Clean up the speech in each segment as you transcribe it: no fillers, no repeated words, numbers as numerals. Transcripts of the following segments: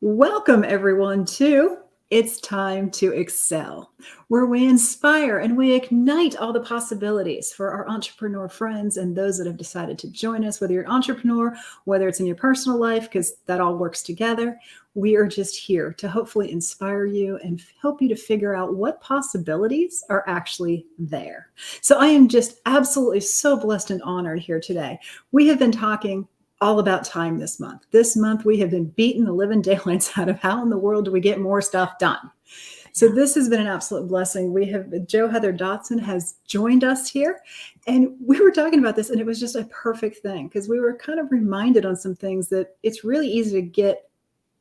Welcome, everyone, to It's Time to Excel, where we inspire and we ignite all the possibilities for our entrepreneur friends and those that have decided to join us, whether you're an entrepreneur, whether it's in your personal life, because that all works together. We are just here to hopefully inspire you and help you to figure out what possibilities are actually there. So I am just absolutely so blessed and honored here today. We have been talking all about time this month. This month, we have been beating the living daylights out of how in the world do we get more stuff done. So this has been an absolute blessing. We have Jo Heather Dotson has joined us here, and we were talking about this, and it was just a perfect thing because we were kind of reminded on some things that it's really easy to get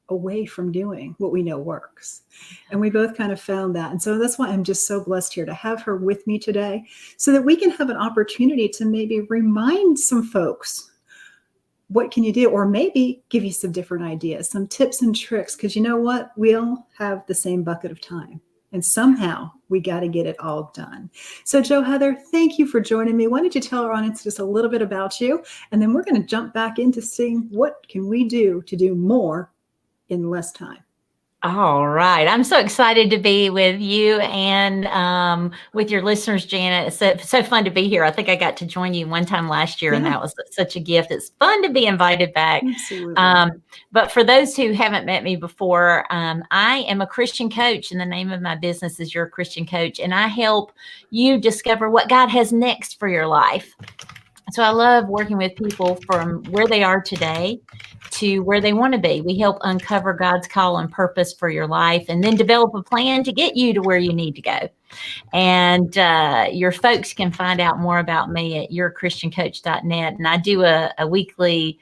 away from doing what we know works. And we both kind of found that. And so that's why I'm just so blessed here to have her with me today so that we can have an opportunity to maybe remind some folks what can you do, or maybe give you some different ideas, some tips and tricks, because you know what? We all have the same bucket of time, and somehow we got to get it all done. So Jo Heather, thank you for joining me. Why don't you tell our audience just a little bit about you, and then we're going to jump back into seeing what can we do to do more in less time. All right. I'm so excited to be with you and with your listeners, Janet. It's so fun to be here. I think I got to join you one time last year, and that was such a gift. It's fun to be invited back. Absolutely. But for those who haven't met me before, I am a Christian coach, and the name of my business is Your Christian Coach, and I help you discover what God has next for your life. So I love working with people from where they are today to where they want to be. We help uncover God's call and purpose for your life, and then develop a plan to get you to where you need to go. And your folks can find out more about me at yourchristiancoach.net. And I do a weekly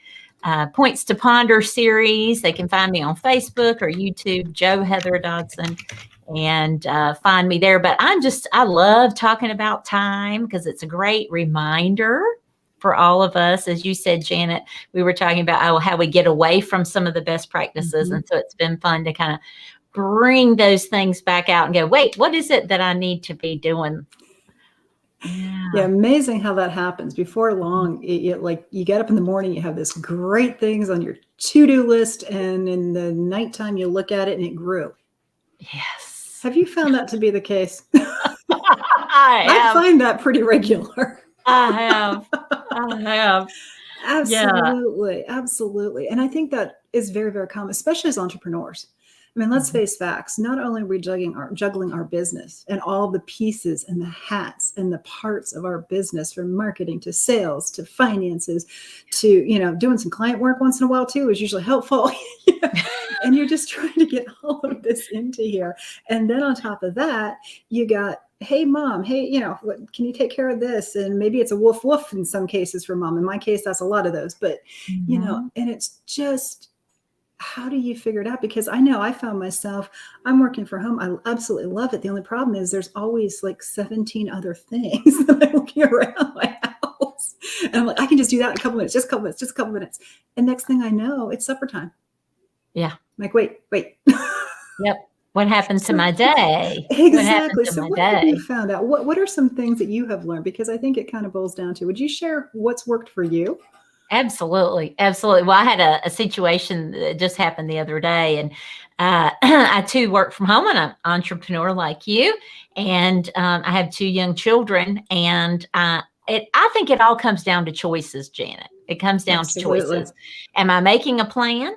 Points to Ponder series. They can find me on Facebook or YouTube, Jo Heather Dotson, and find me there. But I love talking about time because it's a great reminder for all of us. As you said, Janet, we were talking about how we get away from some of the best practices. Mm-hmm. And so it's been fun to kind of bring those things back out and go, wait, what is it that I need to be doing? Yeah, amazing how that happens. Before long, like you get up in the morning, you have this great things on your to-do list, and in the nighttime you look at it and it grew. Yes. Have you found that to be the case? I find that pretty regular. I have. Absolutely. Yeah. Absolutely. And I think that is very, very common, especially as entrepreneurs. I mean, let's face facts. Not only are we juggling our business and all the pieces and the hats and the parts of our business, from marketing to sales to finances to, doing some client work once in a while too is usually helpful. And you're just trying to get all of this into here. And then on top of that, you got, hey, mom, hey, can you take care of this? And maybe it's a woof woof in some cases for mom. In my case, that's a lot of those. But, and it's just, how do you figure it out? Because I know I found myself, I'm working from home. I absolutely love it. The only problem is there's always like 17 other things that I'm looking around my house. And I'm like, I can just do that in a couple minutes, just a couple minutes. And next thing I know, it's supper time. Yeah. I'm like, wait. Yep. What happened to my day? Exactly. So what have you found out? What are some things that you have learned? Because I think it kind of boils down to, would you share what's worked for you? Absolutely. Well, I had a situation that just happened the other day, and I too work from home. I'm an entrepreneur like you, and I have 2 young children, and I think it all comes down to choices, Janet. It comes down to choices. Am I making a plan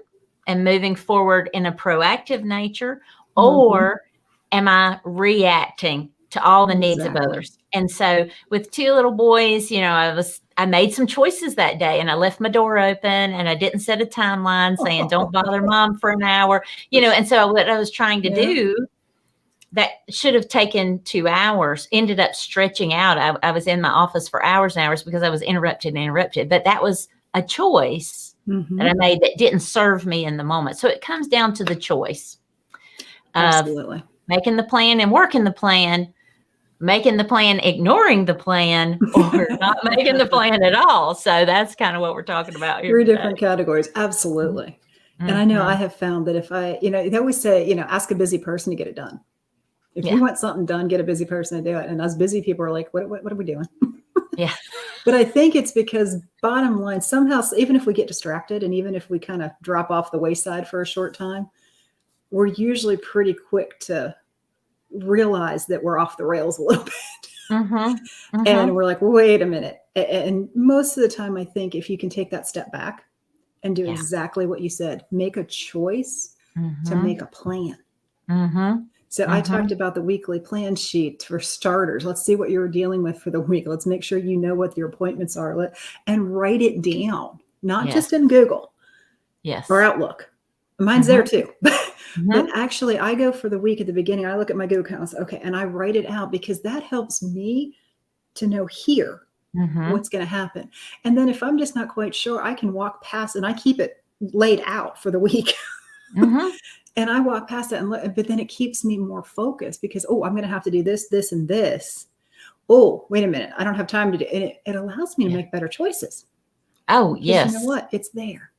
and moving forward in a proactive nature, or am I reacting to all the needs of others? And so with 2 little boys, I made some choices that day, and I left my door open, and I didn't set a timeline saying, don't bother mom for an hour, and so what I was trying to do that should have taken 2 hours ended up stretching out. I was in my office for hours and hours because I was interrupted, but that was a choice that I made that didn't serve me in the moment. So it comes down to the choice of making the plan and working the plan, making the plan, ignoring the plan, or not making the plan at all. So that's kind of what we're talking about here. 3 different categories. Absolutely. And I know I have found that if they always say, ask a busy person to get it done. If you want something done, get a busy person to do it. And us busy people are like, what are we doing? Yeah. But I think it's because bottom line, somehow, even if we get distracted and even if we kind of drop off the wayside for a short time, we're usually pretty quick to realize that we're off the rails a little bit. And we're like, wait a minute. And most of the time, I think if you can take that step back and do exactly what you said, make a choice to make a plan. So I talked about the weekly plan sheet for starters. Let's see what you're dealing with for the week. Let's make sure you know what your appointments are, and write it down, not just in Google or Outlook. Mine's there too. But actually, I go for the week at the beginning. I look at my Google calendar, okay, and I write it out because that helps me to know here what's going to happen. And then if I'm just not quite sure, I can walk past, and I keep it laid out for the week. And I walk past that and look, but then it keeps me more focused because, oh, I'm going to have to do this, this, and this. Oh, wait a minute. I don't have time to do it. It allows me to make better choices. Oh, yes. You know what? It's there.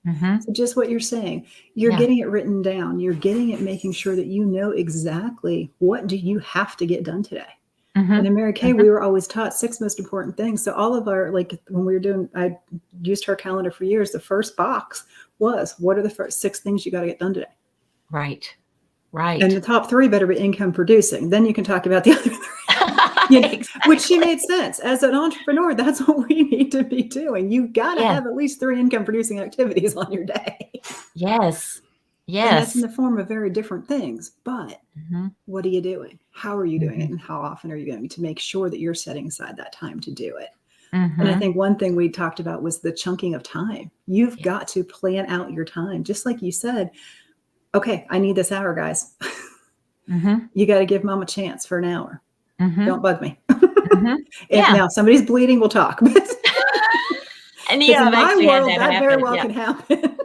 So just what you're saying, you're getting it written down. You're getting it, making sure that you know exactly what do you have to get done today. And in Mary Kay, we were always taught 6 most important things. So all of our, like when we were doing, I used her calendar for years. The first box was, what are the first 6 things you got to get done today? Right. And the top 3 better be income producing. Then you can talk about the other 3. Which she made sense. As an entrepreneur, that's what we need to be doing. You got to have at least 3 income producing activities on your day. Yes. And that's in the form of very different things. But what are you doing? How are you doing it? And how often are you going to make sure that you're setting aside that time to do it? And I think one thing we talked about was the chunking of time. You've got to plan out your time. Just like you said, okay, I need this hour, guys. You got to give mom a chance for an hour. Don't bug me. If now somebody's bleeding, we'll talk. And in my world, that very well can happen.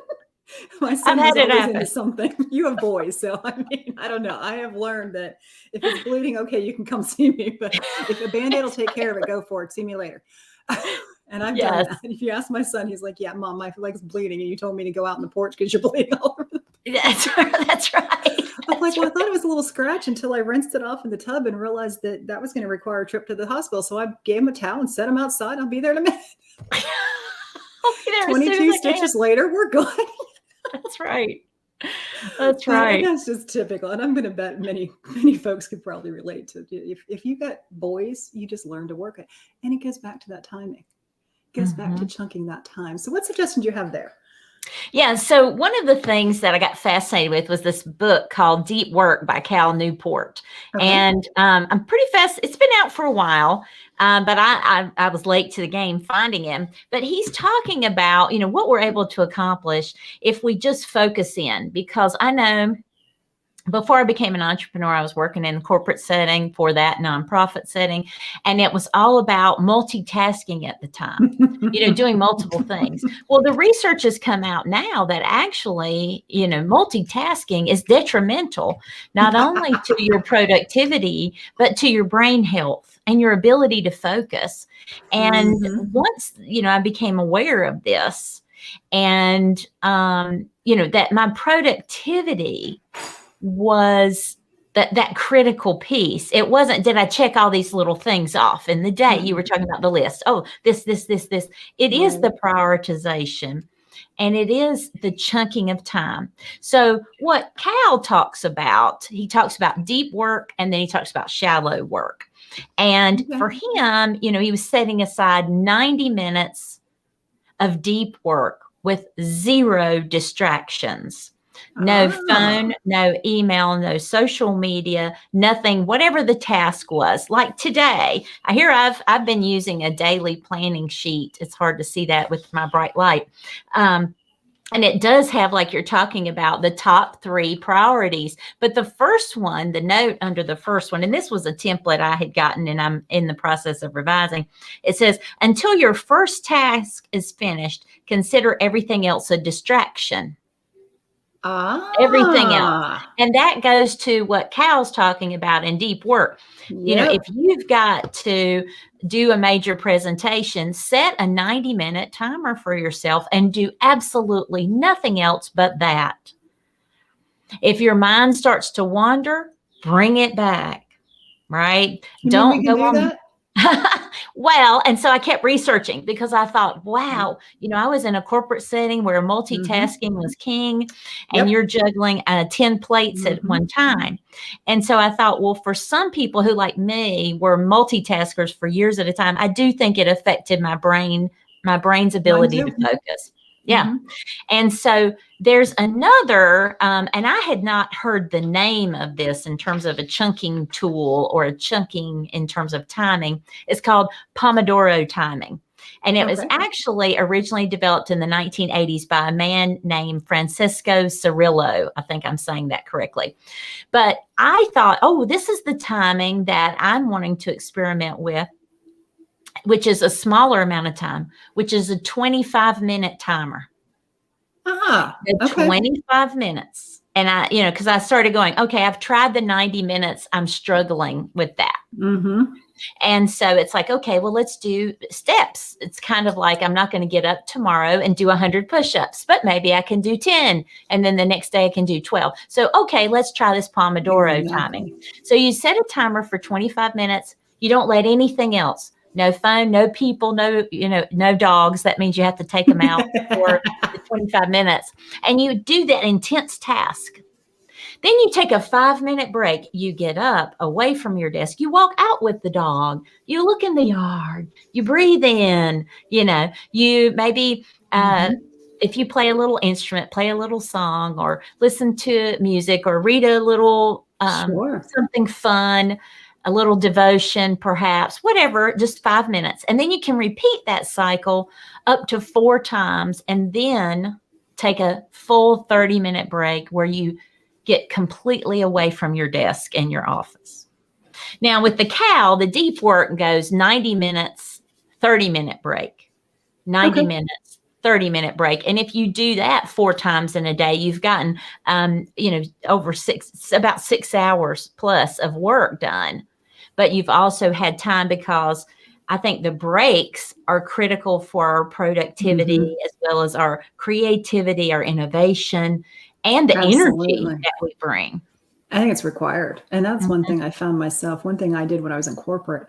My son is always into something. You have boys, so I mean, I don't know. I have learned that if it's bleeding, okay, you can come see me. But if a Band-Aid will take care of it, go for it. See me later. And I've done that. If you ask my son, he's like, yeah, mom, my leg's bleeding. And you told me to go out on the porch because you're bleeding all over the place. That's right. I'm like, well, I thought it was a little scratch until I rinsed it off in the tub and realized that that was going to require a trip to the hospital. So I gave him a towel and set him outside. I'll be there in a minute. 22 stitches later, we're good. That's right. That's right. That's just typical. And I'm going to bet many folks could probably relate to it. If you got boys, you just learn to work it. And it goes back to that timing. It goes back to chunking that time. So what suggestions do you have there? Yeah. So one of the things that I got fascinated with was this book called Deep Work by Cal Newport. And I'm pretty fast. It's been out for a while, but I was late to the game finding him. But he's talking about, what we're able to accomplish if we just focus in, because I know before I became an entrepreneur, I was working in a corporate setting for that nonprofit setting. And it was all about multitasking at the time, doing multiple things. Well, the research has come out now that actually, multitasking is detrimental, not only to your productivity, but to your brain health and your ability to focus. And once, I became aware of this and, that my productivity was that critical piece. It wasn't, did I check all these little things off in the day? You were talking about the list. Oh, this. It is the prioritization and it is the chunking of time. So what Cal talks about, he talks about deep work and then he talks about shallow work. And for him, he was setting aside 90 minutes of deep work with 0 distractions. No phone, no email, no social media, nothing, whatever the task was. Like today, I've been using a daily planning sheet. It's hard to see that with my bright light. And it does have, like you're talking about, the top 3 priorities. But the first one, the note under the first one, and this was a template I had gotten and I'm in the process of revising. It says, until your first task is finished, consider everything else a distraction. Everything else. And that goes to what Cal's talking about in deep work. If you've got to do a major presentation, set a 90-minute timer for yourself and do absolutely nothing else but that. If your mind starts to wander, bring it back, right? Don't go on. Well, and so I kept researching because I thought, wow, I was in a corporate setting where multitasking was king and Yep. you're juggling 10 plates at one time. And so I thought, well, for some people who, like me, were multitaskers for years at a time, I do think it affected my brain's Mine ability to too. focus. Yeah. And so there's another, and I had not heard the name of this in terms of a chunking tool or a chunking in terms of timing. It's called Pomodoro timing. And it was actually originally developed in the 1980s by a man named Francisco Cirillo. I think I'm saying that correctly. But I thought, oh, this is the timing that I'm wanting to experiment with, which is a smaller amount of time, which is a 25-minute timer. Okay. 25 minutes. And I, because I started going, okay, I've tried the 90 minutes. I'm struggling with that. And so it's like, okay, well, let's do steps. It's kind of like, I'm not going to get up tomorrow and do 100 push-ups, but maybe I can do 10. And then the next day I can do 12. So, okay, let's try this Pomodoro timing. So you set a timer for 25 minutes. You don't let anything else. No phone, no people, no dogs. That means you have to take them out for the 25 minutes. And you do that intense task. Then you take a 5-minute break. You get up away from your desk. You walk out with the dog. You look in the yard. You breathe in. You maybe if you play a little instrument, play a little song, or listen to music, or read a little something fun, a little devotion, perhaps, whatever, just 5 minutes. And then you can repeat that cycle up to 4 times and then take a full 30-minute break where you get completely away from your desk and your office. Now, with the cow, the deep work goes 90 minutes, 30-minute break, 90 minutes, 30-minute break. And if you do that 4 times in a day, you've gotten, about 6 hours plus of work done. But you've also had time, because I think the breaks are critical for our productivity as well as our creativity, our innovation, and the energy that we bring. I think it's required. And that's one thing I found myself. One thing I did when I was in corporate,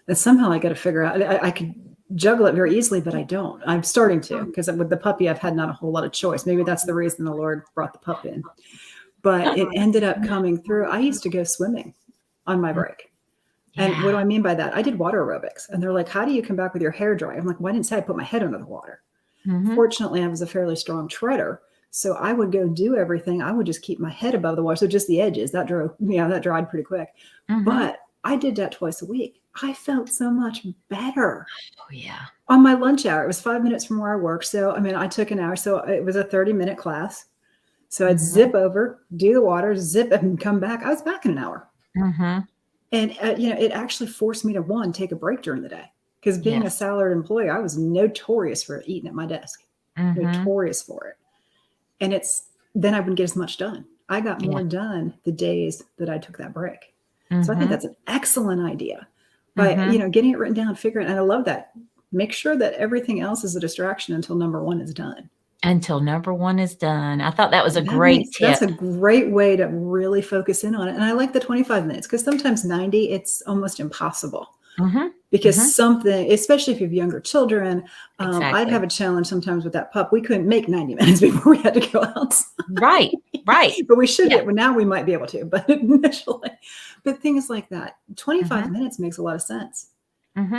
that somehow I got to figure out, I could juggle it very easily, but I don't. I'm starting to, because with the puppy, I've had not a whole lot of choice. Maybe that's the reason the Lord brought the pup in. But it ended up coming through. I used to go swimming on my break. And what do I mean by that? I did water aerobics. And they're like, how do you come back with your hair dry? I'm like, well, I didn't say I put my head under the water. Fortunately, I was a fairly strong treader. So I would go do everything. I would just keep my head above the water. So just the edges, that dried pretty quick. But I did that twice a week. I felt so much better. Oh, yeah. On my lunch hour, it was 5 minutes from where I work. So, I took an hour. So it was a 30-minute class. So I'd zip over, do the water, zip and come back. I was back in an hour. And, it actually forced me to, take a break during the day. Because being a salaried employee, I was notorious for eating at my desk. Notorious for it. And then I wouldn't get as much done. I got more done the days that I took that break. So I think that's an excellent idea. But, getting it written down, figuring, and I love that. Make sure that everything else is a distraction until number 1 is done. Until number 1 is done. I thought that was a great tip. That's a great way to really focus in on it. And I like the 25 minutes, because sometimes 90, it's almost impossible. Because something, especially if you have younger children, I'd have a challenge sometimes with that pup. We couldn't make 90 minutes before we had to go outside. Right. But we should get, now we might be able to, but initially. But things like that, 25 minutes makes a lot of sense.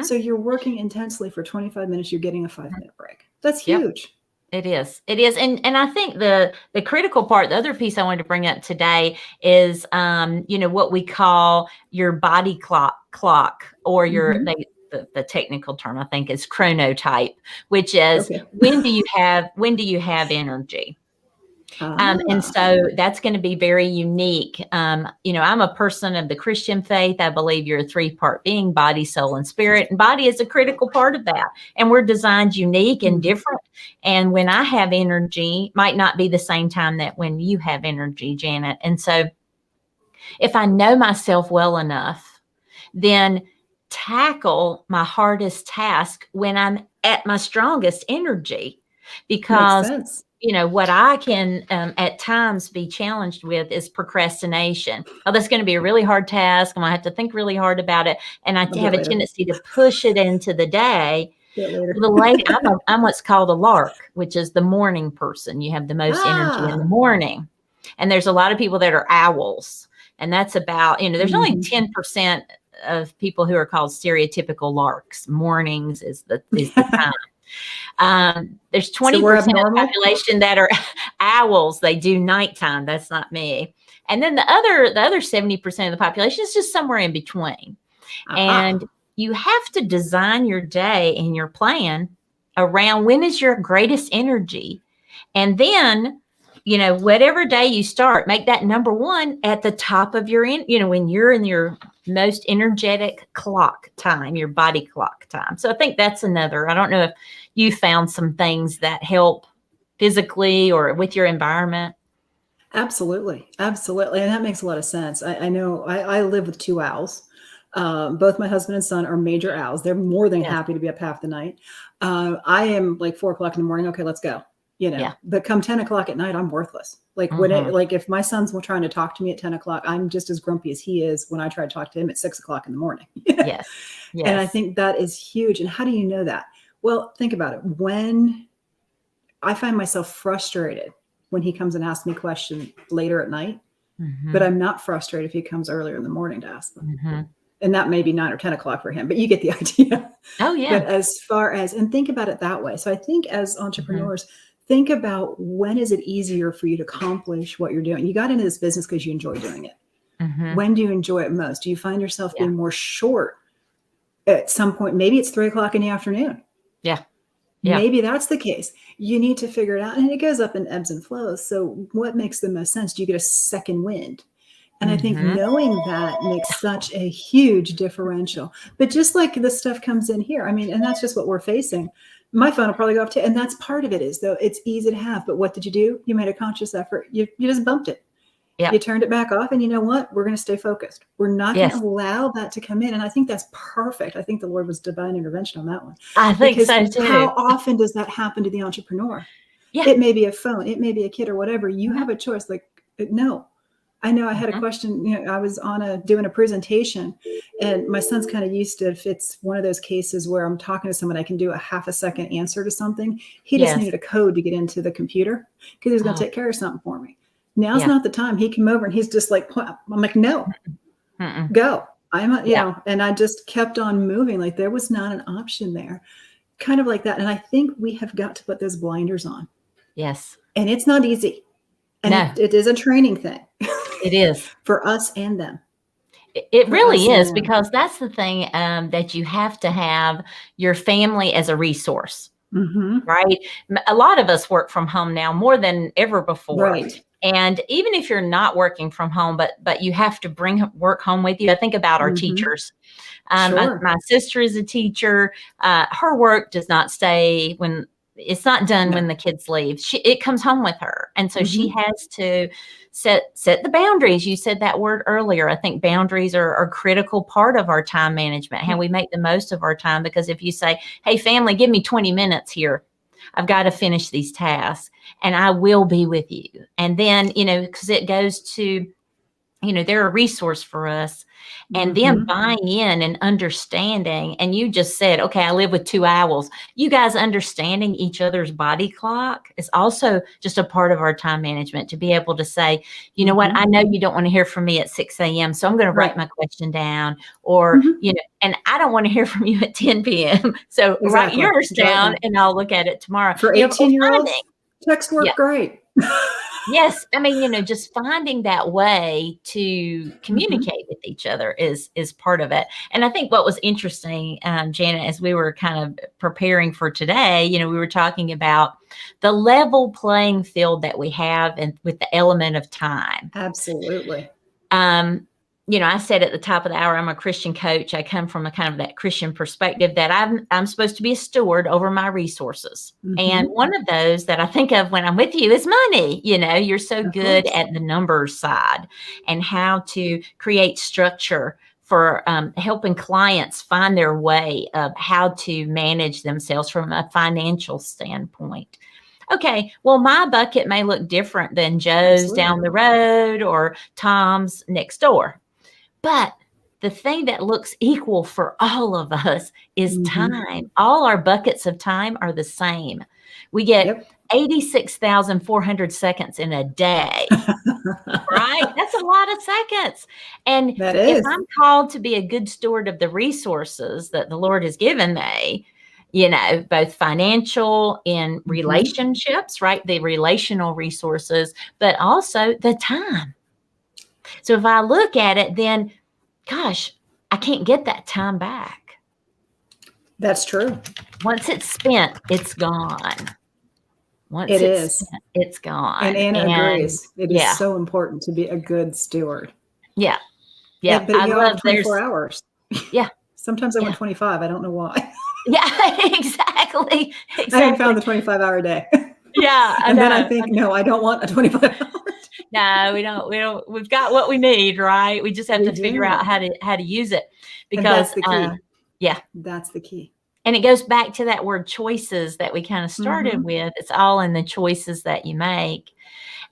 So you're working intensely for 25 minutes, you're getting a 5-minute break. That's huge. It is. And I think the critical part, the other piece I wanted to bring up today is, what we call your body clock, or your, the technical term, I think, is chronotype, which is when do you have energy? And so that's going to be very unique. I'm a person of the Christian faith. I believe you're a 3-part being: body, soul, and spirit. And body is a critical part of that. And we're designed unique and different. And when I have energy, might not be the same time that when you have energy, Janet. And so if I know myself well enough, then tackle my hardest task when I'm at my strongest energy, because what I can at times be challenged with is procrastination. Oh, that's going to be a really hard task. I'm going to have to think really hard about it. And I I'll do have it a later. tendency to push it into the day. Do it later. The late, I'm what's called a lark, which is the morning person. You have the most energy in the morning. And there's a lot of people that are owls. And that's about, there's only 10% of people who are called stereotypical larks. Mornings is the time. There's 20% of the population that are owls. They do nighttime. That's not me. And then the other 70% of the population is just somewhere in between. And you have to design your day and your plan around when is your greatest energy. And then, whatever day you start, make that number one at the top of your, when you're in your most energetic clock time, your body clock time. So I think that's another. I don't know if you found some things that help physically or with your environment. Absolutely. Absolutely. And that makes a lot of sense. I know I live with 2 owls. Both my husband and son are major owls. They're more than happy to be up half the night. I am like 4 o'clock in the morning. Okay, let's go. But come 10 o'clock at night, I'm worthless. Like if my son's trying to talk to me at 10 o'clock, I'm just as grumpy as he is when I try to talk to him at 6 o'clock in the morning. Yes. And I think that is huge. And how do you know that? Well, think about it. When I find myself frustrated when he comes and asks me questions later at night, but I'm not frustrated if he comes earlier in the morning to ask them. And that may be 9 or 10 o'clock for him, but you get the idea. Oh, yeah. But as far as, and think about it that way. So I think as entrepreneurs, think about when is it easier for you to accomplish what you're doing? You got into this business because you enjoy doing it. When do you enjoy it most? Do you find yourself being more short at some point? Maybe it's 3 o'clock in the afternoon. Maybe that's the case. You need to figure it out. And it goes up in ebbs and flows. So what makes the most sense? Do you get a second wind? And I think knowing that makes such a huge differential. But just like this stuff comes in here, and that's just what we're facing. My phone will probably go off too. And that's part of it is, though, it's easy to have. But what did you do? You made a conscious effort. You just bumped it. You turned it back off. And you know what? We're going to stay focused. We're not going to allow that to come in. And I think that's perfect. I think the Lord was divine intervention on that one. I think so too. How often does that happen to the entrepreneur? It may be a phone. It may be a kid or whatever. You have a choice. Like, no. I know I had a question, I was doing a presentation and my son's kind of used to, if it's one of those cases where I'm talking to someone, I can do a half a second answer to something. He just needed a code to get into the computer because he was going to take care of something for me. Now's not the time. He came over and he's just like, I'm like, no, go. And I just kept on moving. Like there was not an option there, kind of like that. And I think we have got to put those blinders on. Yes. And it's not easy. And it is a training thing. It is for us and them. It really is, because that's the thing, that you have to have your family as a resource, right? A lot of us work from home now more than ever before. Right. And even if you're not working from home, but you have to bring work home with you. I think about our teachers. My sister is a teacher. Her work does not stay when it's not done when the kids leave. It comes home with her. And so she has to set the boundaries. You said that word earlier. I think boundaries are a critical part of our time management, how we make the most of our time. Because if you say, hey, family, give me 20 minutes here, I've got to finish these tasks and I will be with you. And then, because it goes to, they're a resource for us. And then buying in and understanding, and you just said, okay, I live with 2 owls. You guys understanding each other's body clock is also just a part of our time management, to be able to say, you know what, I know you don't want to hear from me at 6 a.m. So I'm going to write my question down, or, and I don't want to hear from you at 10 p.m. So write yours down and I'll look at it tomorrow. For 18-year-olds, text work great. Yes. Just finding that way to communicate with each other is part of it. And I think what was interesting, Janet, as we were kind of preparing for today, we were talking about the level playing field that we have and with the element of time. Absolutely. I said at the top of the hour, I'm a Christian coach. I come from a kind of that Christian perspective that I'm supposed to be a steward over my resources. And one of those that I think of when I'm with you is money. You're so good at the numbers side and how to create structure for helping clients find their way of how to manage themselves from a financial standpoint. Okay, well, my bucket may look different than Joe's Absolutely. down the road or Tom's next door. But the thing that looks equal for all of us is Mhm. time. All our buckets of time are the same. We get Yep. 86,400 seconds in a day, right? That's a lot of seconds. And That if is. I'm called to be a good steward of the resources that the Lord has given me, both financial in Mhm. relationships, right? The relational resources, but also the time. So if I look at it, then gosh, I can't get that time back. That's true. Once it's spent, it's gone. Once It it's is. spent, it's And gone. Anna And agrees. It is yeah, so important to be a good steward. yeah, yeah. But I you all have love 24 hours. yeah, Sometimes I want yeah, 25. I don't know why. yeah, exactly, I haven't exactly. found the 25-hour day. Yeah, I And then I know. think, no, I don't want a 25 hours. No, we don't. We've got what we need, right? We just have We to figure do. out how to use it And because, that's the key. yeah. That's the key. And it goes back to that word choices that we kind of started Mhm. with. It's all in the choices that you make.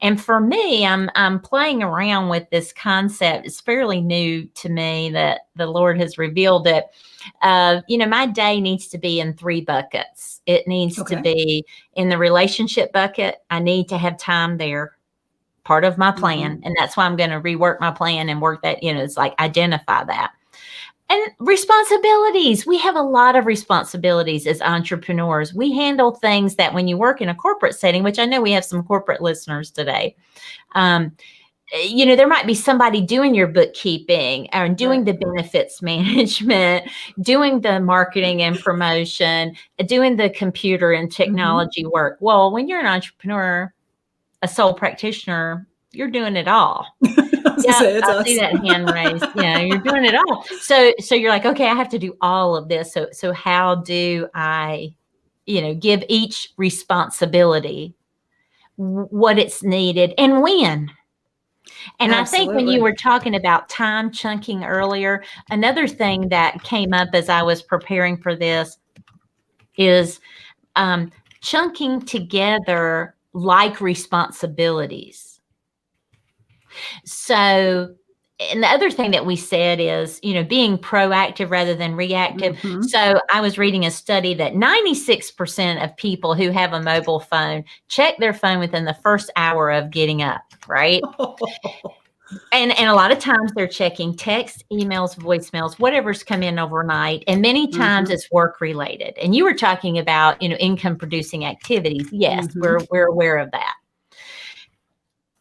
And for me, I'm playing around with this concept. It's fairly new to me that the Lord has revealed it. My day needs to be in 3 buckets. It needs to Okay. be in the relationship bucket. I need to have time there, part of my plan. Mhm. And that's why I'm going to rework my plan and work that, it's like identify that. And responsibilities. We have a lot of responsibilities as entrepreneurs. We handle things that when you work in a corporate setting, which I know we have some corporate listeners today, um, there might be somebody doing your bookkeeping or doing Right. the benefits management, doing the marketing and promotion, doing the computer and Mhm. technology work. Well, when you're an entrepreneur, a sole practitioner, you're doing it all. I was gonna Yeah, say it's I see us. that hand raised. Yeah, you're doing it all. So you're like, okay, I have to do all of this. So how do I, give each responsibility what it's needed and when? And I think when you Absolutely. were talking about time chunking earlier, another thing that came up as I was preparing for this is um, chunking together like responsibilities. So, and the other thing that we said is, being proactive rather than reactive. Mhm. So I was reading a study that 96% of people who have a mobile phone check their phone within the first hour of getting up, right? And a lot of times they're checking text, emails, voicemails, whatever's come in overnight. And many times Mhm. it's work related. And you were talking about, income producing activities. Yes, Mhm. we're aware of that.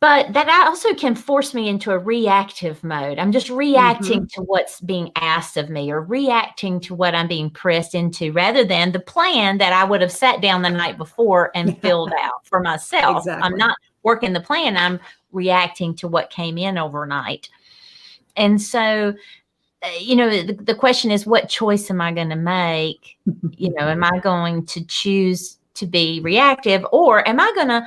But that also can force me into a reactive mode. I'm just reacting Mhm. to what's being asked of me or reacting to what I'm being pressed into rather than the plan that I would have sat down the night before and filled out for myself. I'm Exactly. not working the plan, I'm reacting to what came in overnight. And so, the question is, what choice am I going to make? Am I going to choose to be reactive or am I going to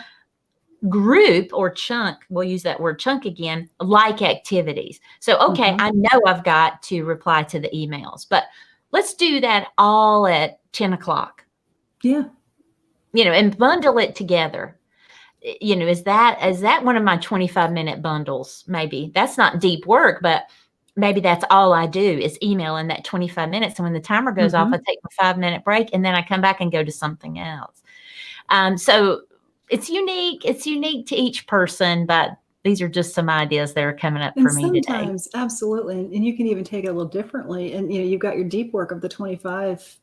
group or chunk, we'll use that word chunk again, like activities. So, okay, Mhm. I know I've got to reply to the emails, but let's do that all at 10 o'clock, Yeah. and bundle it together. Is that one of my 25-minute bundles? Maybe that's not deep work, but maybe that's all I do is email in that 25 minutes. And when the timer goes off, I Mhm. take my 5-minute break and then I come back and go to something else. So it's unique. It's unique to each person, but these are just some ideas that are coming up And for me today. sometimes, absolutely, and you can even take it a little differently. And you've got your deep work of the 25,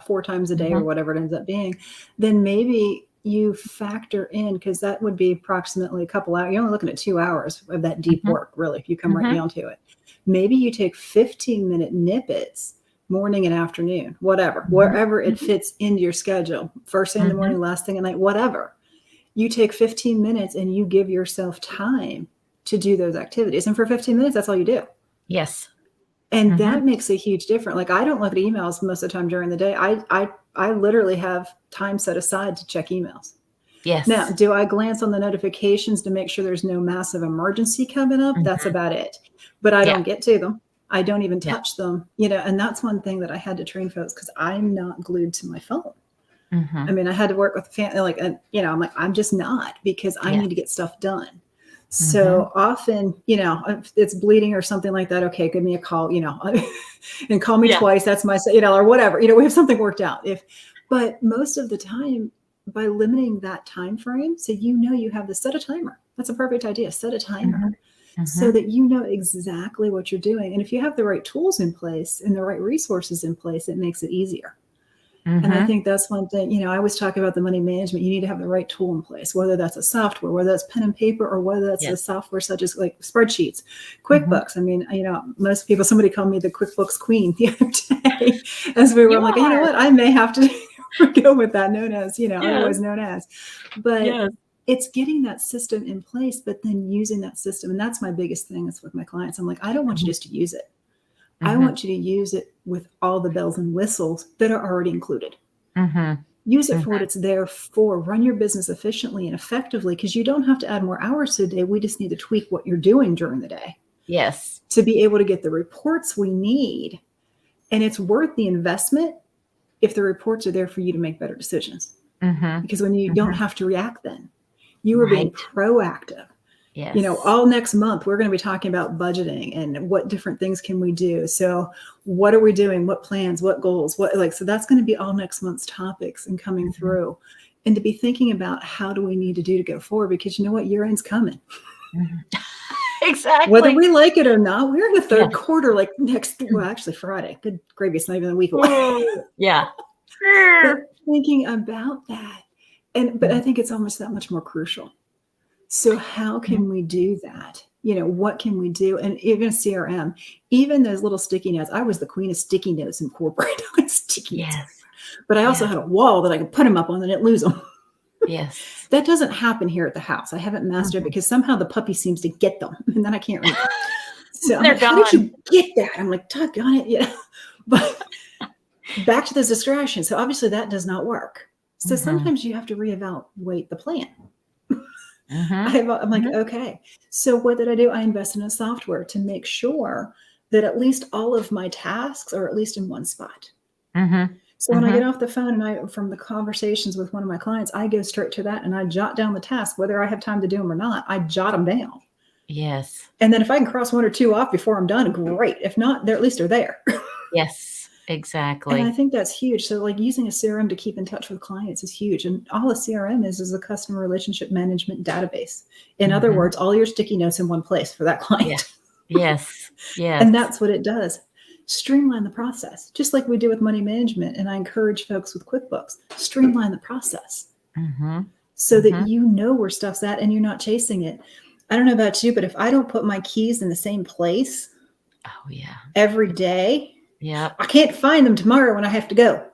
4 times a day or Mhm, whatever it ends up being. Then maybe you factor in because that would be approximately a couple hours. You're only looking at 2 hours of that deep mhm, work, really, if you come right mhm, down to it. Maybe you take 15-minute nippets, morning and afternoon, whatever, mhm, wherever it mhm, fits into your schedule, first thing in the mhm. morning, last thing at night, whatever. You take 15 minutes and you give yourself time to do those activities. And for 15 minutes, that's all you do. Yes. And Mhm. that makes a huge difference. Like I don't look at emails most of the time during the day. I literally have time set aside to check emails. Now, Yes. do I glance on the notifications to make sure there's no massive emergency coming up? That's Mhm. about it. But I Yeah, don't get to them. I don't even yeah. touch them, and that's one thing that I had to train folks because I'm not glued to my phone. Mhm. I mean, I had to work with family, like, and I'm like, I'm just not, because I Yeah. need to get stuff done. Mhm. So often, if it's bleeding or something like that, okay, give me a call, and call me Yeah. twice. That's my, or whatever, we have something worked out. But most of the time, by limiting that time frame, so you have to set a timer. That's a perfect idea. Set a timer Mhm. so Mhm. that you know exactly what you're doing. And if you have the right tools in place and the right resources in place, it makes it easier. And I Mhm. think that's one thing, I always talk about the money management. You need to have the right tool in place, whether that's a software, whether that's pen and paper, or whether that's a Yes. software such as like spreadsheets, Mhm. QuickBooks. I mean, most people, somebody called me the QuickBooks queen the other day as we were, I'm You like, you know are. what? I may have to go with that, Yes. otherwise known as. But Yes. it's getting that system in place, but then using that system. And that's my biggest thing is with my clients. I'm like, I don't want you Mhm. just to use it. I Mhm. want you to use it with all the bells and whistles that are already included. Mhm. Use it Mhm. for what it's there for. Run your business efficiently and effectively, because you don't have to add more hours to the day. We just need to tweak what you're doing during the day Yes. to be able to get the reports we need. And it's worth the investment if the reports are there for you to make better decisions. Mhm. Because when you don't Mhm. have to react, then you are being Right. proactive. Yes. All next month, we're going to be talking about budgeting and what different things can we do. So what are we doing? What plans, what goals, so that's going to be all next month's topics and coming Mhm. through, and to be thinking about how do we need to do to go forward, because you know what, year end's coming. Mhm. Whether Exactly. we like it or not, we're in the Yeah. third quarter, like well, actually Friday. Good gravy, it's not even a week away. Ooh, yeah. But thinking about that, but I Mhm. think it's almost that much more crucial. So how Mhm. can we do that? What can we do? And even CRM, even those little sticky notes. I was the queen of sticky notes in corporate. I had sticky notes Yes. everywhere. But I also Yes. had a wall that I could put them up on and didn't lose them. Yes. That doesn't happen here at the house. I haven't mastered it Mhm. because somehow the puppy seems to get them and then I can't read them. So I'm They're like, how did gone. you get that? I'm like, doggone it. But back to those distractions. So obviously that does not work. So Mhm. sometimes you have to reevaluate the plan. Mhm. I'm like, Mhm. okay. So what did I do? I invested in a software to make sure that at least all of my tasks are at least in one spot. Mhm. So when I get Mhm. off the phone and from the conversations with one of my clients, I go straight to that and I jot down the task, whether I have time to do them or not. I jot them down. Yes. And then if I can cross one or two off before I'm done, great. If not, they're at least they're there. Yes. And I Exactly. think that's huge. So like using a CRM to keep in touch with clients is huge. And all a CRM is a customer relationship management database. In other Mhm. words, all your sticky notes in one place for that Yeah. client. Yes. And Yes. that's what it does. Streamline the process, just like we do with money management. And I encourage folks with QuickBooks, streamline the process Mhm. so that Mhm. you know where stuff's at and you're not chasing it. I don't know about you, but if I don't put my keys in the same place Oh, yeah. every day, Yep. I can't find them tomorrow when I have to go.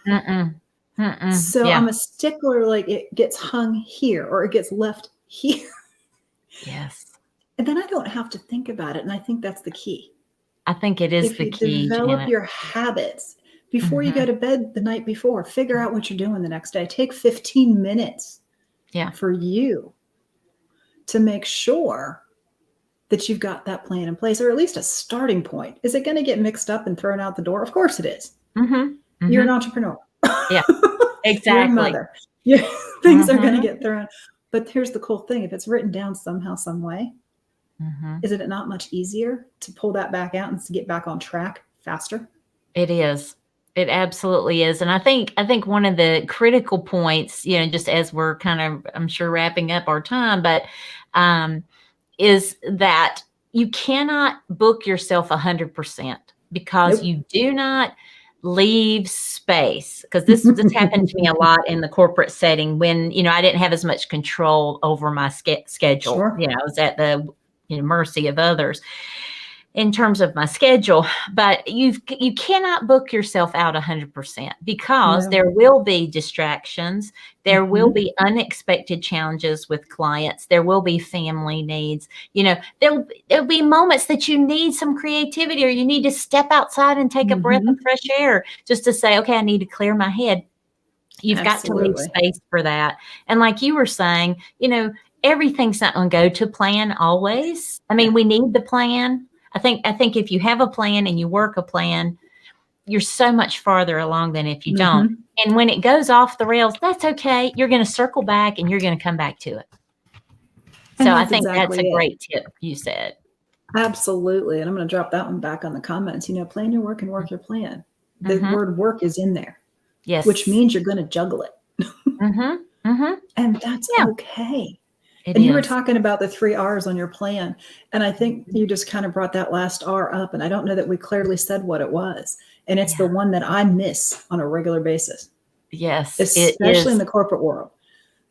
Mm-mm. Mm-mm. So Yeah. I'm a stickler, like it gets hung here or it gets left here. Yes. And then I don't have to think about it. And I think that's the key. I think it is If the you key, develop Janet. your habits before you go Mhm. to bed the night before, figure out what you're doing the next day. Take 15 minutes Yeah. for you to make sure that you've got that plan in place, or at least a starting point. Is it going to get mixed up and thrown out the door? Of course it is. Mhm. You're an Mhm. entrepreneur. Yeah. You're a Exactly. mother. Yeah, things are going to Mhm. get thrown. But here's the cool thing: if it's written down somehow, some way, Mhm. is it not much easier to pull that back out and to get back on track faster? It is. It absolutely is, and I think one of the critical points, just as we're kind of, I'm sure, wrapping up our time, but, um, is that you cannot book yourself 100% because Nope. you do not leave space. Because this happened to me a lot in the corporate setting when, I didn't have as much control over my schedule. Sure. I was at the, mercy of others in terms of my schedule, but you cannot book yourself out 100% because No. there will be distractions, there will Mhm. be unexpected challenges with clients, there will be family needs. There'll be moments that you need some creativity or you need to step outside and take a breath of Mhm. fresh air just to say, okay, I need to clear my head. You've got to leave Absolutely. space for that. And like you were saying, everything's not going to go to plan always. I Yeah. mean, we need the plan. I think if you have a plan and you work a plan, you're so much farther along than if you don't. Mhm. And when it goes off the rails, that's okay. You're going to circle back and you're going to come back to it. And So I that's think that's exactly a it. great tip you said. Absolutely. And I'm going to drop that one back on the comments. Plan your work and work your plan. The Mhm. word work is in there, Yes. which means you're going to juggle it. Mhm. Mhm. And that's Yeah. okay. It And you were is. talking about the 3 R's on your plan. And I think you just kind of brought that last R up. And I don't know that we clearly said what it was. And it's the one that I miss on a regular basis, Yes, it especially in is. the corporate world.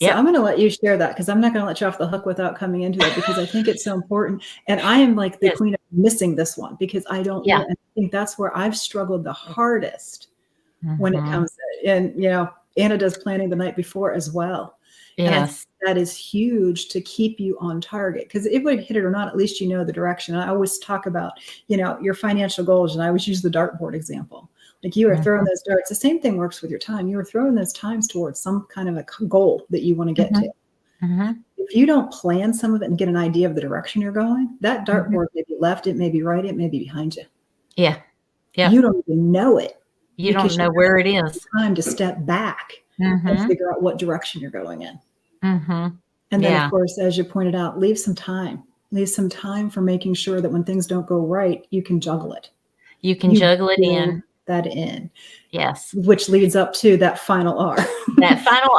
So Yep. I'm going to let you share that because I'm not going to let you off the hook without coming into that because I think it's so important. And I am like the Yes. queen of missing this one because I don't Yeah. know. And I think that's where I've struggled the hardest when it Mhm. comes to, and Anna does planning the night before as well. And I think Yes. that is huge to keep you on target because if we hit it or not, at least you know the direction. And I always talk about, your financial goals. And I always use the dartboard example. Like you are throwing those darts. The same thing works with your time. You are throwing those times towards some kind of a goal that you want to get to. Mhm. If you don't plan some of it and get an idea of the direction you're going, that Mhm. dartboard may be left, it may be right, it may be behind you. Yeah. Yeah. You don't even know it You don't because know you where it have is. time to step back and Mhm. figure out what direction you're going in. Mhm. And then, Yeah. of course, as you pointed out, leave some time. Leave some time for making sure that when things don't go right, you can juggle it. You can You juggle it build in. that in, Yes. which leads up to that final R. That final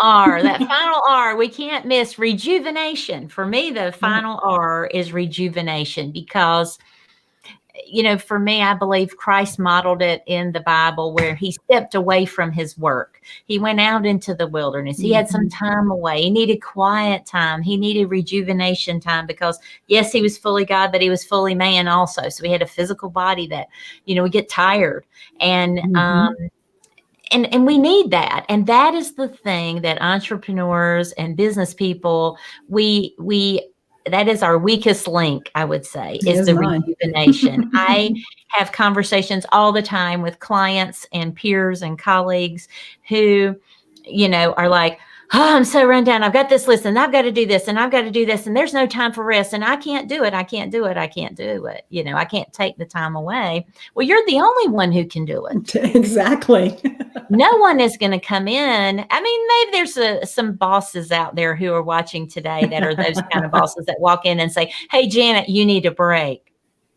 R, we can't miss rejuvenation. For me, the final R is rejuvenation because, for me, I believe Christ modeled it in the Bible where he stepped away from his work. He went out into the wilderness. He had some time away. He needed quiet time. He needed rejuvenation time because, yes, he was fully God, but he was fully man also. So he had a physical body that, we get tired. And, and we need that. And that is the thing that entrepreneurs and business people, that is our weakest link, I would say, is Is the mine. rejuvenation. I have conversations all the time with clients and peers and colleagues who, are like, oh, I'm so run down. I've got this list and I've got to do this and I've got to do this and there's no time for rest and I can't do it. I can't do it. I can't do it. I can't take the time away. Well, you're the only one who can do it. Exactly. No one is going to come in. I mean, maybe there's some bosses out there who are watching today that are those kind of bosses that walk in and say, hey, Janet, you need a break.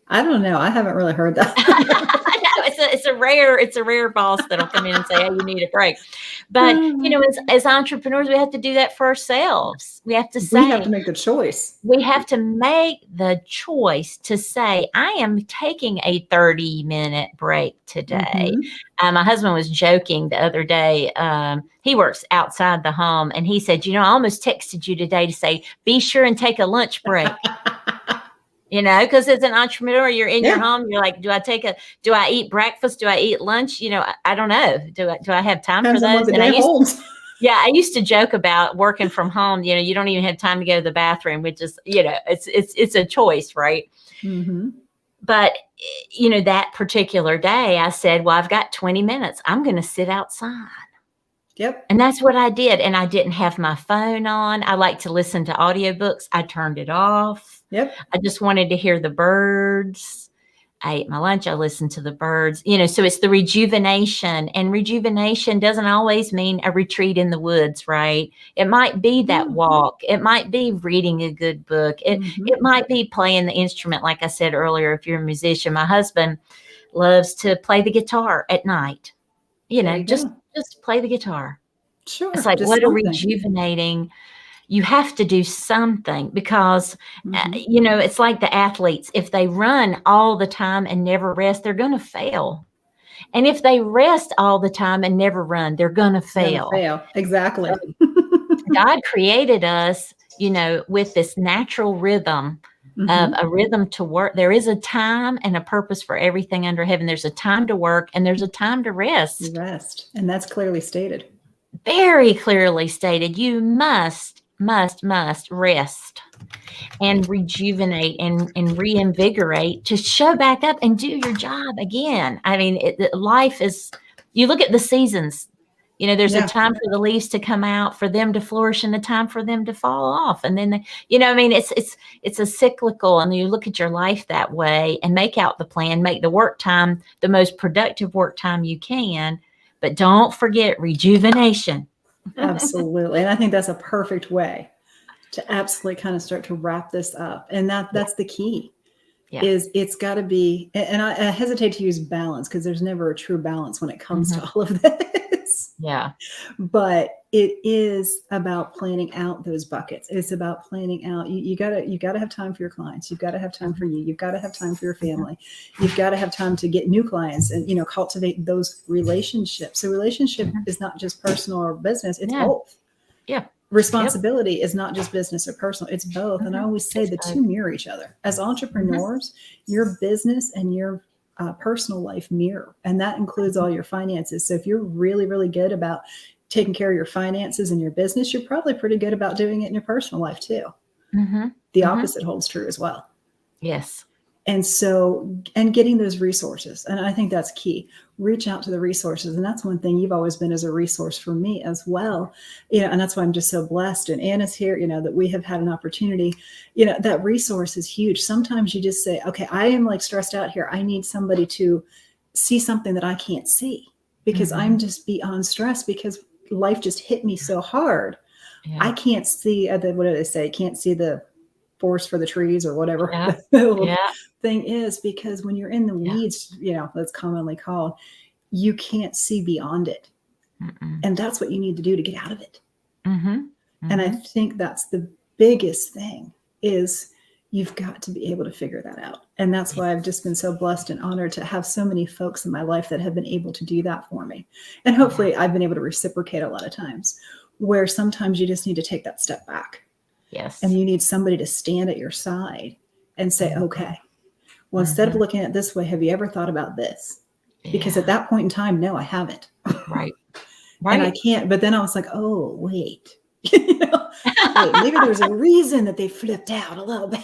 I don't know. I haven't really heard that. It's a rare boss that'll come in and say, hey, you need a break. But, as entrepreneurs, we have to do that for ourselves. We have to say, we have to make the choice. We have to make the choice to say, I am taking a 30-minute break today. My husband was joking the other day. He works outside the home. And he said, I almost texted you today to say, be sure and take a lunch break. Because as an entrepreneur, you're in your home. You're like, do I eat breakfast? Do I eat lunch? I don't know. Do I have time for those? And I used to joke about working from home. You don't even have time to go to the bathroom, which is, it's a choice, right? But, that particular day I said, well, I've got 20 minutes. I'm going to sit outside. Yep. And that's what I did. And I didn't have my phone on. I like to listen to audiobooks. I turned it off. Yep. I just wanted to hear the birds. I ate my lunch. I listened to the birds, so it's the rejuvenation, and rejuvenation doesn't always mean a retreat in the woods, right? It might be that walk. It might be reading a good book. It might be playing the instrument. Like I said earlier, if you're a musician, my husband loves to play the guitar at night, just play the guitar. Sure. It's like, what a rejuvenating. You have to do something because, it's like the athletes. If they run all the time and never rest, they're going to fail. And if they rest all the time and never run, they're going to fail. Exactly. God created us, with this natural rhythm of a rhythm to work. There is a time and a purpose for everything under heaven. There's a time to work and there's a time to rest. And that's clearly stated. Very clearly stated. You must rest and rejuvenate and reinvigorate to show back up and do your job again. I mean, life is, you look at the seasons, There's a Yeah. time for the leaves to come out, for them to flourish, and a time for them to fall off. And then, it's a cyclical, and you look at your life that way and make out the plan, make the work time the most productive work time you can. But don't forget rejuvenation. Absolutely. And I think that's a perfect way to absolutely kind of start to wrap this up. And that's the key. Yeah. Is it's got to be, and I hesitate to use balance because there's never a true balance when it comes to all of this. Yeah. But it is about planning out those buckets. It's about planning out. You gotta have time for your clients. You've got to have time for you. You've got to have time for your family. You've got to have time to get new clients and cultivate those relationships. So relationship is not just personal or business. It's both. Yeah. Responsibility is not just business or personal, it's both. And I always say the two mirror each other. As entrepreneurs, your business and your personal life mirror, and that includes all your finances. So if you're really, really good about taking care of your finances and your business, you're probably pretty good about doing it in your personal life too. The opposite holds true as well. Yes. And so, and getting those resources. And I think that's key. Reach out to the resources. And that's one thing you've always been as a resource for me as well. And that's why I'm just so blessed. And Anna's here, that we have had an opportunity, that resource is huge. Sometimes you just say, okay, I am like stressed out here. I need somebody to see something that I can't see because I'm just beyond stressed because life just hit me so hard. Yeah. I can't see what do they say? Can't see the forest for the trees or whatever the thing is, because when you're in the weeds, that's commonly called, you can't see beyond it. And that's what you need to do to get out of it. And I think that's the biggest thing is you've got to be able to figure that out. And that's why I've just been so blessed and honored to have so many folks in my life that have been able to do that for me. And hopefully I've been able to reciprocate a lot of times where sometimes you just need to take that step back. Yes. And you need somebody to stand at your side and say, okay, well, instead of looking at it this way, have you ever thought about this? Because at that point in time, no, I haven't. Right. And I can't. But then I was like, oh, wait. Wait, maybe there's a reason that they flipped out a little bit.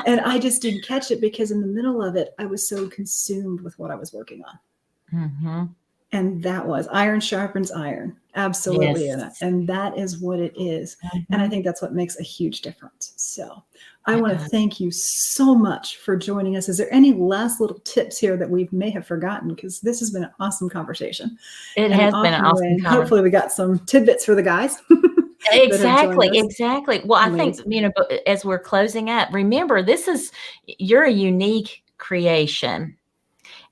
And I just didn't catch it because in the middle of it, I was so consumed with what I was working on. And that was iron sharpens iron. Absolutely. Yes. And that is what it is. And I think that's what makes a huge difference. So I want to thank you so much for joining us. Is there any last little tips here that we may have forgotten? Because this has been an awesome conversation. It has been an awesome conversation. Hopefully we got some tidbits for the guys. Exactly. Well, I think, as we're closing up, remember, you're a unique creation.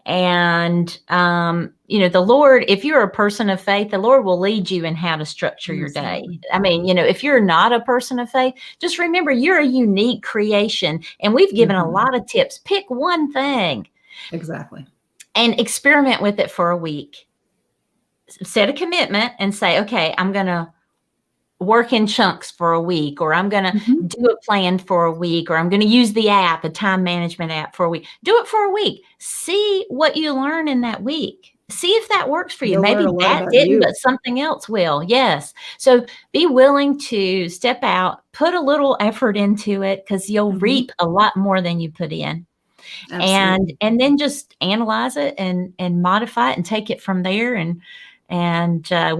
And, the Lord, if you're a person of faith, the Lord will lead you in how to structure your day. I mean, if you're not a person of faith, just remember you're a unique creation. And we've given a lot of tips. Pick one thing. Exactly. And experiment with it for a week. Set a commitment and say, okay, I'm going to work in chunks for a week, or I'm going to do a plan for a week, or I'm going to use the app, a time management app for a week. Do it for a week. See what you learn in that week. See if that works for you. You'll Maybe that didn't, but something else will. Yes. So be willing to step out, put a little effort into it, because you'll reap a lot more than you put in. Absolutely. And then just analyze it and modify it and take it from there. And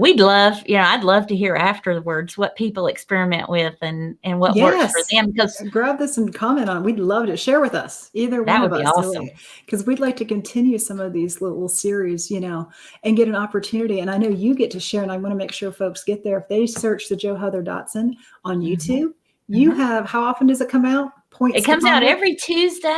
we'd love, I'd love to hear afterwards what people experiment with and what works for them. Because grab this and comment on it. We'd love to share with us, either one of us. That would be awesome. Because we'd like to continue some of these little series, and get an opportunity. And I know you get to share, and I want to make sure folks get there. If they search the Jo Heather Dotson on YouTube, you have, how often does it come out? It comes out every Tuesday.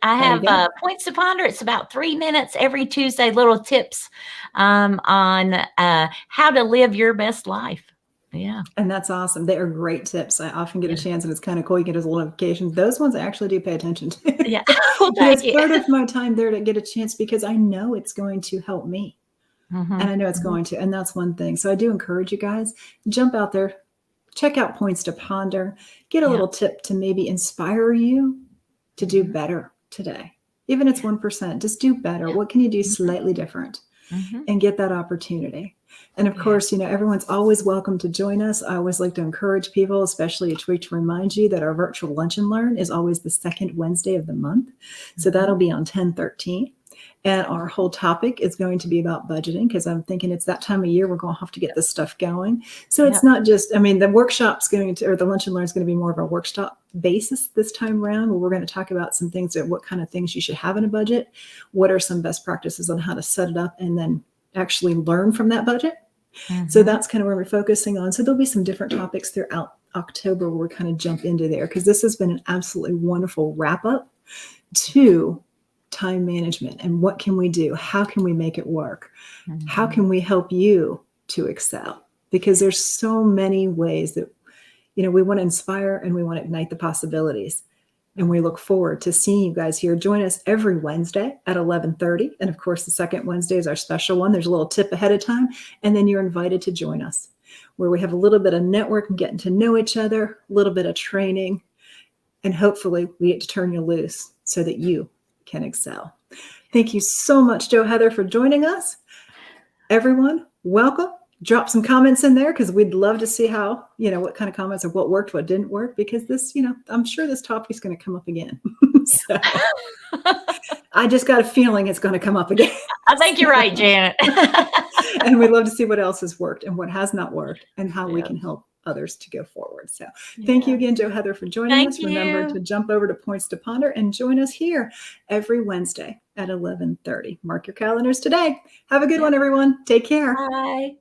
I have Points to Ponder. It's about 3 minutes every Tuesday, little tips on how to live your best life. Yeah. And that's awesome. They are great tips. I often get a chance, and it's kind of cool. You get those little notifications. Those ones I actually do pay attention to. Yeah. It's part of my time there to get a chance, because I know it's going to help me. And I know it's going to. And that's one thing. So I do encourage you guys, jump out there. Check out Points to Ponder, get a little tip to maybe inspire you to do better today. Even if it's 1%, just do better. What can you do slightly different and get that opportunity? And of course, everyone's always welcome to join us. I always like to encourage people, especially each week, to remind you that our virtual Lunch and Learn is always the second Wednesday of the month. So that'll be on 10/13. And our whole topic is going to be about budgeting, because I'm thinking it's that time of year we're going to have to get this stuff going. So it's not just, I mean, the workshop's going to, or the lunch and learn is going to be more of a workshop basis this time around, where we're going to talk about some things, that what kind of things you should have in a budget, what are some best practices on how to set it up, and then actually learn from that budget. So that's kind of where we're focusing on. So there'll be some different topics throughout October where we kind of jump into there, because this has been an absolutely wonderful wrap up to time management and what can we do? How can we make it work? How can we help you to excel? Because there's so many ways that, we want to inspire and we want to ignite the possibilities. And we look forward to seeing you guys here. Join us every Wednesday at 11:30. And of course, the second Wednesday is our special one. There's a little tip ahead of time. And then you're invited to join us, where we have a little bit of networking, getting to know each other, a little bit of training, and hopefully we get to turn you loose so that you can excel. Thank you so much, Jo Heather, for joining us. Everyone, welcome. Drop some comments in there, because we'd love to see how, what kind of comments of what worked, what didn't work, because this, I'm sure this topic is going to come up again. So, I just got a feeling it's going to come up again. I think you're right, Janet. And we'd love to see what else has worked and what has not worked, and how we can help others to go forward. So thank you again, Jo Heather, for joining us. Remember to jump over to Points to Ponder and join us here every Wednesday at 11:30. Mark your calendars today. Have a good one, everyone. Take care. Bye.